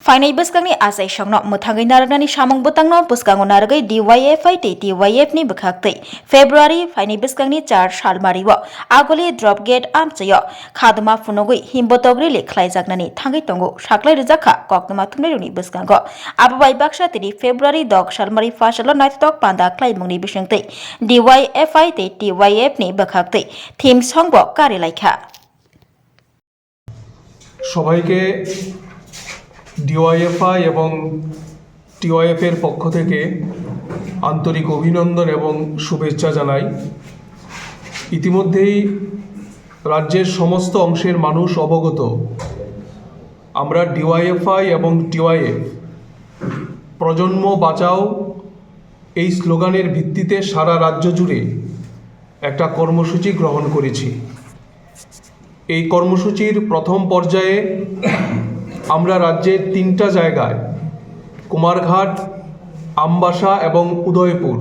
Finai buskangni asai shongno muthangai naragani samung butangno buskango naragai DYFI te DYF ni bukhaktai February finai buskangni 4 salmariwo agoli drop gate amchayo khaduma funogui himbotogri lekhlai jagnani thangai tongo saklai rijaka koknama thumnairuni buskango ababai baksa tiri February dok salmari fasalo naitok panda klai mungni bisangtai DYFI te DYF ni bukhaktai theme songbo kari laikha সবাইকে DYFI এবং টিওয়াইএফের পক্ষ থেকে আন্তরিক অভিনন্দন এবং শুভেচ্ছা জানাই। ইতিমধ্যেই রাজ্যের সমস্ত অংশের মানুষ অবগত আমরা ডিওয়াইএফআই এবং টিওয়াইএফ প্রজন্ম বাঁচাও এই স্লোগানের ভিত্তিতে সারা রাজ্য জুড়ে একটা কর্মসূচি গ্রহণ করেছি। এই কর্মসূচির প্রথম পর্যায়ে আমরা রাজ্যের 3টা জায়গায় কুমারঘাট, আমবাসা এবং উদয়পুর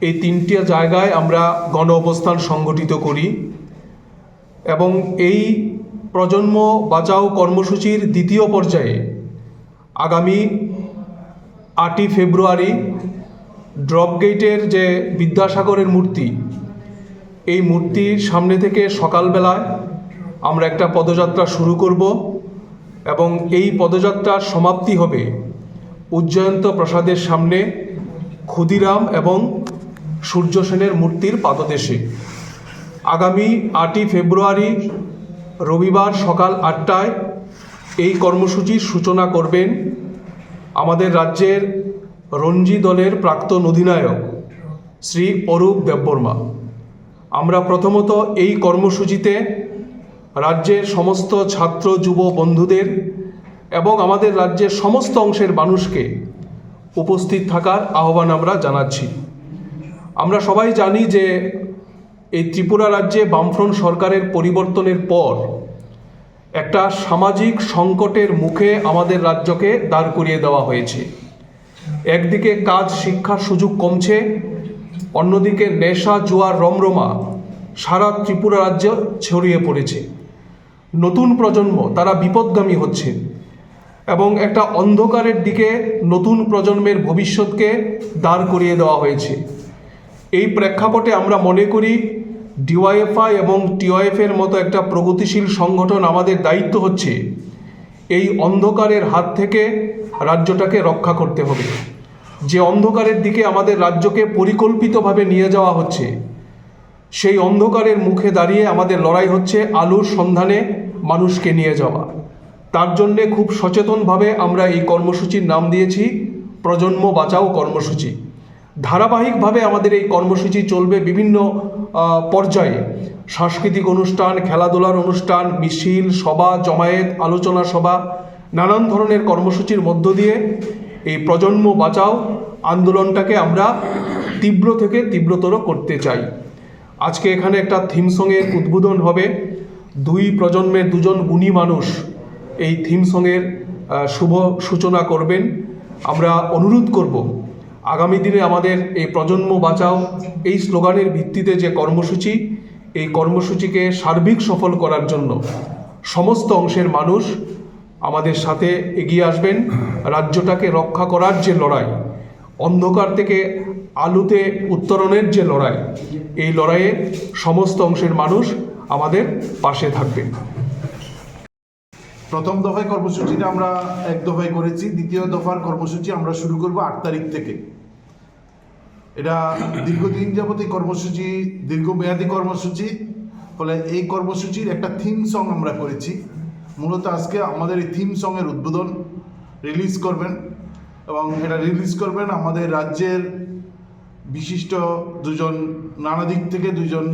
এই 3টা জায়গায় আমরা গণ অবস্থান সংগঠিত করি এবং এই প্রজন্ম বাঁচাও কর্মসূচির দ্বিতীয় পর্যায়ে আগামী 8ই ফেব্রুয়ারি ড্রপ গেটের যে বিদ্যাসাগরের মূর্তি এই মূর্তির সামনে থেকে সকালবেলায় আমরা একটা পদযাত্রা শুরু করব এবং এই পদযাত্রার সমাপ্তি হবে উজ্জয়ন্ত প্রসাদের সামনে ক্ষুদিরাম এবং সূর্য সেনের মূর্তির পাদদেশে। আগামী 8ই ফেব্রুয়ারি রবিবার সকাল 8টায় এই কর্মসূচির সূচনা করবেন আমাদের রাজ্যের রঞ্জি দলের প্রাক্তন অধিনায়ক শ্রী অরূপ দেববর্মা। আমরা প্রথমত এই কর্মসূচিতে রাজ্যের সমস্ত ছাত্র যুব বন্ধুদের এবং আমাদের রাজ্যের সমস্ত অংশের মানুষকে উপস্থিত থাকার আহ্বান আমরা জানাচ্ছি। আমরা সবাই জানি যে এই ত্রিপুরা রাজ্যে বামফ্রন্ট সরকারের পরিবর্তনের পর একটা সামাজিক সংকটের মুখে আমাদের রাজ্যকে দাঁড় করিয়ে দেওয়া হয়েছে। একদিকে কাজ শিক্ষার সুযোগ কমছে, অন্যদিকে নেশা জুয়ার রমরমা সারা ত্রিপুরা রাজ্য ছড়িয়ে পড়েছে। নতুন প্রজন্ম তারা বিপদগামী হচ্ছে এবং একটা অন্ধকারের দিকে নতুন প্রজন্মের ভবিষ্যৎকে দাঁড় করিয়ে দেওয়া হয়েছে। এই প্রেক্ষাপটে আমরা মনে করি ডিওয়াইএফআই এবং টিওয়াইএফের মতো একটা প্রগতিশীল সংগঠন আমাদের দায়িত্ব হচ্ছে এই অন্ধকারের হাত থেকে রাজ্যটাকে রক্ষা করতে হবে। যে অন্ধকারের দিকে আমাদের রাজ্যকে পরিকল্পিতভাবে নিয়ে যাওয়া হচ্ছে সেই অন্ধকারের মুখে দাঁড়িয়ে আমাদের লড়াই হচ্ছে আলোর সন্ধানে মানুষকে নিয়ে যাওয়া। তার জন্যে খুব সচেতনভাবে আমরা এই কর্মসূচির নাম দিয়েছি প্রজন্ম বাঁচাও কর্মসূচি। ধারাবাহিকভাবে আমাদের এই কর্মসূচি চলবে বিভিন্ন পর্যায়ে, সাংস্কৃতিক অনুষ্ঠান, খেলাধুলার অনুষ্ঠান, মিছিল, সভা, জমায়েত, আলোচনা সভা, নানান ধরনের কর্মসূচির মধ্য দিয়ে এই প্রজন্ম বাঁচাও আন্দোলনটাকে আমরা তীব্র থেকে তীব্রতর করতে চাই। আজকে এখানে একটা থিম সংয়ের উদ্বোধন হবে। 2 প্রজন্মের 2জন গুণী মানুষ এই থিম সংয়ের শুভ সূচনা করবেন। আমরা অনুরোধ করব আগামী দিনে আমাদের এই প্রজন্ম বাঁচাও এই স্লোগানের ভিত্তিতে যে কর্মসূচি, এই কর্মসূচিকে সার্বিক সফল করার জন্য সমস্ত অংশের মানুষ আমাদের সাথে এগিয়ে আসবেন। রাজ্যটাকে রক্ষা করার যে লড়াই, অন্ধকার থেকে আলোতে উত্তরণের যে লড়াই, এই লড়াইয়ে সমস্ত অংশের মানুষ আমাদের পাশে থাকবেন। প্রথম দফায় কর্মসূচিটা আমরা 1 দফায় করেছি, দ্বিতীয় দফার কর্মসূচি আমরা শুরু করব 8 তারিখ থেকে। এটা দীর্ঘদিন যাবত এই কর্মসূচি দীর্ঘমেয়াদী কর্মসূচি, ফলে এই কর্মসূচির একটা থিম সং আমরা করেছি। মূলত আজকে আমাদের এই থিম সংয়ের উদ্বোধন রিলিজ করবেন এবং এটা রিলিজ করবেন আমাদের রাজ্যের বিশিষ্ট 2জন, নানা দিক থেকে 2জন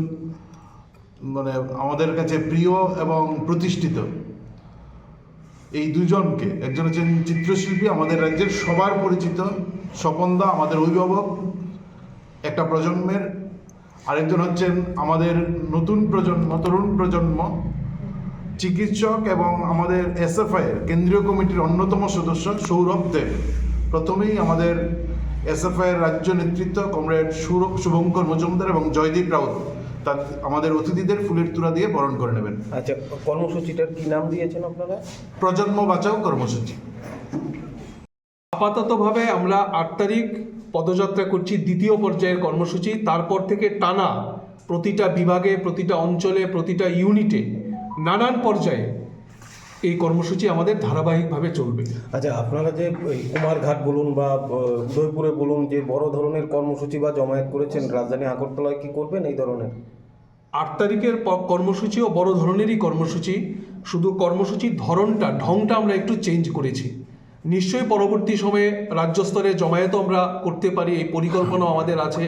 মানে আমাদের কাছে প্রিয় এবং প্রতিষ্ঠিত এই 2জনকে। একজন হচ্ছেন চিত্রশিল্পী, আমাদের রাজ্যের সবার পরিচিত স্বপনদা, আমাদের অভিভাবক একটা প্রজন্মের। আরেকজন হচ্ছেন আমাদের নতুন প্রজন্ম, তরুণ প্রজন্ম, চিকিৎসক এবং আমাদের এসএফআইয়ের কেন্দ্রীয় কমিটির অন্যতম সদস্য সৌরভ দেব। প্রথমেই আমাদের এসএফআইয়ের রাজ্য নেতৃত্ব কমরেড শুভঙ্কর মজুমদার এবং জয়দীপ রাউত তার আমাদের অতিথিদের ফুলের তোড়া দিয়ে বরণ করে নেবেন। আচ্ছা, কর্মসূচিটার কি নাম দিয়েছেন আপনারা? প্রজন্ম বাঁচাও কর্মসূচি। আপাততভাবে আমরা 8 তারিখ পদযাত্রা করছি, দ্বিতীয় পর্যায়ের কর্মসূচি। তারপর থেকে টানা প্রতিটা বিভাগে, প্রতিটা অঞ্চলে, প্রতিটা ইউনিটে, নানান পর্যায়ে এই কর্মসূচি আমাদের ধারাবাহিকভাবে চলবে। আচ্ছা, আপনারা যে এই কুমারঘাট বলুন বা উদয়পুরে বলুন, যে বড় ধরনের কর্মসূচি বা জমায়েত করেছেন, রাজধানী আগরতলায় কি করবেন এই ধরনের? 8 তারিখের কর্মসূচিও বড় ধরনেরই কর্মসূচি, শুধু কর্মসূচির ঢংটা আমরা একটু চেঞ্জ করেছি। নিশ্চয়ই পরবর্তী সময়ে রাজ্য স্তরে জমায়েতও আমরা করতে পারি, এই পরিকল্পনা আমাদের আছে।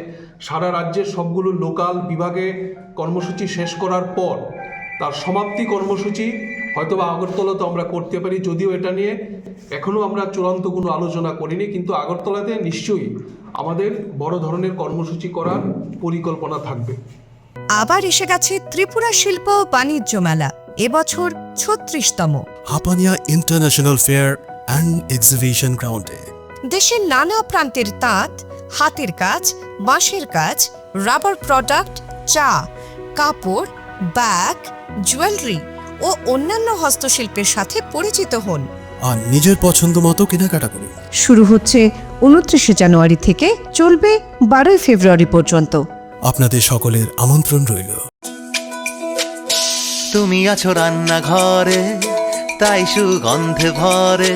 সারা রাজ্যের সবগুলো লোকাল বিভাগে কর্মসূচি শেষ করার পর তার সমাপ্তি কর্মসূচি হয়তোবা আগরতলাতে আমরা করতে পারি, যদিও এটা নিয়ে এখনও আমরা চূড়ান্ত কোনো আলোচনা করিনি, কিন্তু আগরতলাতে নিশ্চয়ই আমাদের বড় ধরনের কর্মসূচি করার পরিকল্পনা থাকবে। আবার এসে গেছে ত্রিপুরা শিল্প ও বাণিজ্য মেলা, এবছর 36তম। Hapania international fair and exhibition গ্রাউন্ডে দেশের নানা প্রান্তের তাঁত, হাতের কাজ, বাঁশের কাজ, রাবার প্রোডাক্ট, চা, কাপড়, ব্যাগ, জুয়েলারি ও অন্যান্য হস্তশিল্পের সাথে পরিচিত হন। আর নিজের পছন্দ মতো কেনাকাটা করুন। শুরু হচ্ছে 29শে জানুয়ারি থেকে, চলবে 12ই ফেব্রুয়ারি পর্যন্ত। আপনাদের সকলের আমন্ত্রণ রইল। তুমি আছো রান্নাঘরে, তাই সুগন্ধে ভরে,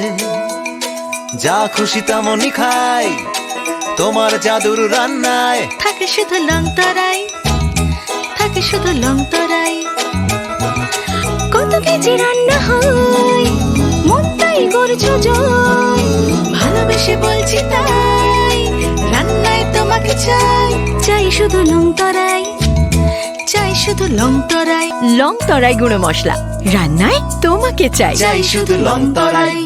যা খুশি তেমনই খাই, তোমার জাদুর রান্নায় থাকে শুধু লং তরাই, থাকে শুধু লং তরাই। কত কেজি রান্না হয়, মনটাই গড়ছো জয়, ভালোবেসে বলছি তাই, রান্নায় তোমাকে চাই, চাই শুধু লং তরাই, চাই শুধু লং তরাই। লং তরাই গুঁড়ো মশলা, রান্নায় তোমাকে চাই, চাই শুধু লং তরাই।